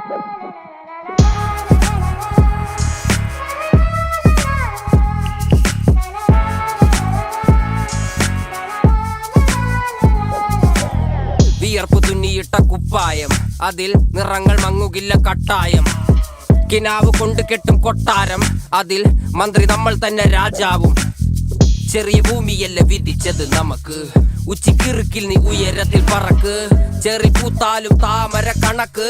വിയർപ്പു തുന്നിയിട്ട കുപ്പായം, അതിൽ നിറങ്ങൾ മങ്ങുകില്ല കട്ടായം. കിനാവ് കൊണ്ട് കെട്ടും കൊട്ടാരം, അതിൽ മന്ത്രി നമ്മൾ തന്നെ രാജാവും. ചെറിയ ഭൂമിയല്ല വിധിച്ചത് നമുക്ക്, ഉച്ചിക്കിറുക്കിൽ നീ ഉയരത്തിൽ പറക്ക്. ചെറി പൂത്താലും താമര കണക്ക്,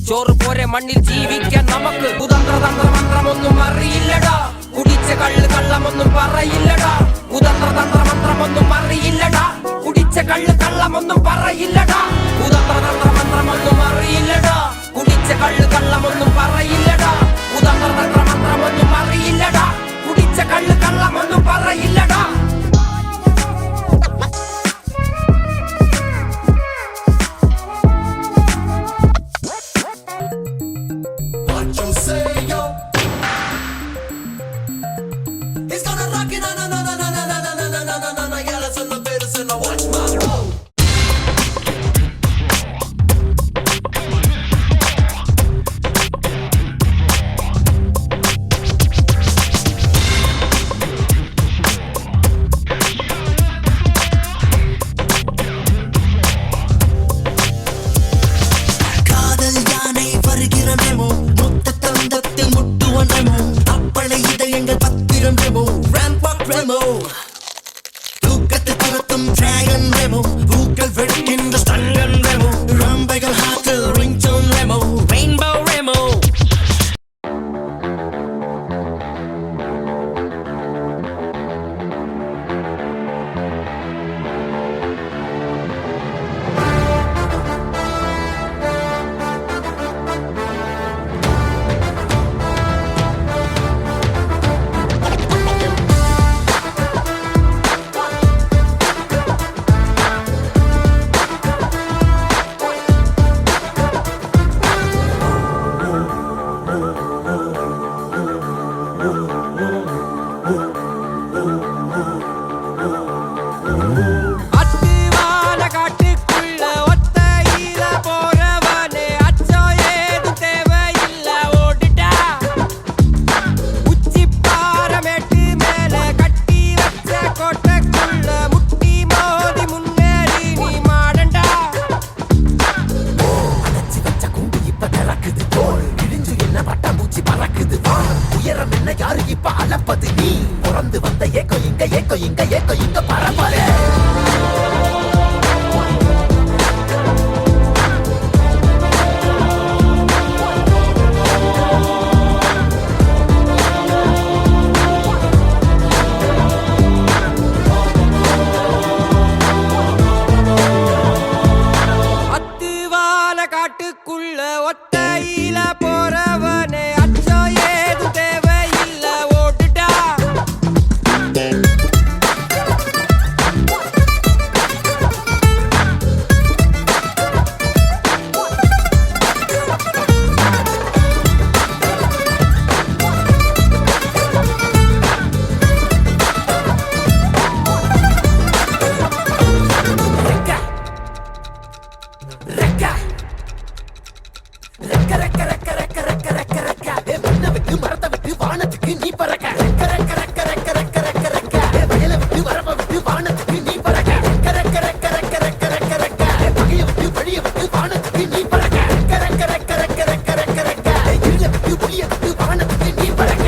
ചോറ് പോരെ മണ്ണിൽ ജീവിക്കാൻ നമുക്ക്. കുതന്ത്ര തന്ത്ര മന്ത്രമൊന്നും അറിയില്ലടാ, കുടിച്ച കള്ള് കള്ളമൊന്നും പറയില്ലടാ. കുതന്ത്ര തന്ത്ര മന്ത്രമൊന്നും അറിയില്ലടാ, കുടിച്ച കള്ള് കള്ളമൊന്നും പറയില്ലടാ. കുതന്ത്ര തന്ത്ര മന്ത്രമൊന്നും അറിയില്ലടാ, കുടിച്ച കള്ള് കള്ളമൊന്നും പറയില്ലടാ. കുതന്ത്ര തന്ത്ര മന്ത്രമൊന്നും അറിയില്ലടാ, കുടിച്ച കള്ള് കള്ളമൊന്നും പറയില്ലടാ. தூக்கத்தை துரத்தும் டிராகன் ரெமோ, பூக்கள் வெடிக்கின்ற ஸ்டங்கன் ரெமோ, ரம்பைகள் ஹாட்டில் ரிங்டோன் ரெமோ, ரெயின்போ ரெமோ. உயரம் என்ன யாரு இப்ப அளப்பது, நீ பிறந்து வந்த ஏக்கோ இங்க ஏக்கோ இங்க ஏக்கோ இங்க பரம்பரை. அத்துவால காட்டுக்குள்ள ஒத்தையில போறவனே, அச்சம் ஏதும் தேவையில்ல ஓட்டுட்டா. ரெக்க ரெக்க ரெக்க ரெக்க ரெக்க ரெக்க ரெக்க ரெக்க மண்ணை விட்டு மரத்தை விட்டு வானத்துக்கு நீ பறக்க. ரெக்க ரெக்க ரெக்க ரெக்க ரெக்க ரெக்க ரெக்க வயலை விட்டு வரப்ப விட்டு வானத்துக்கு நீ பறக்க. ரெக்க ரெக்க ரெக்க ரெக்க ரெக்க ரெக்க ரெக்க பகையை விட்டு வழியை விட்டு வானத்துக்கு நீ பறக்க. ரெக்க ரெக்க ரெக்க ரெக்க ரெக்க ரெக்க ரெக்க இருளை விட்டு ஒளியை விட்டு வானத்துக்கு நீ பறக்க.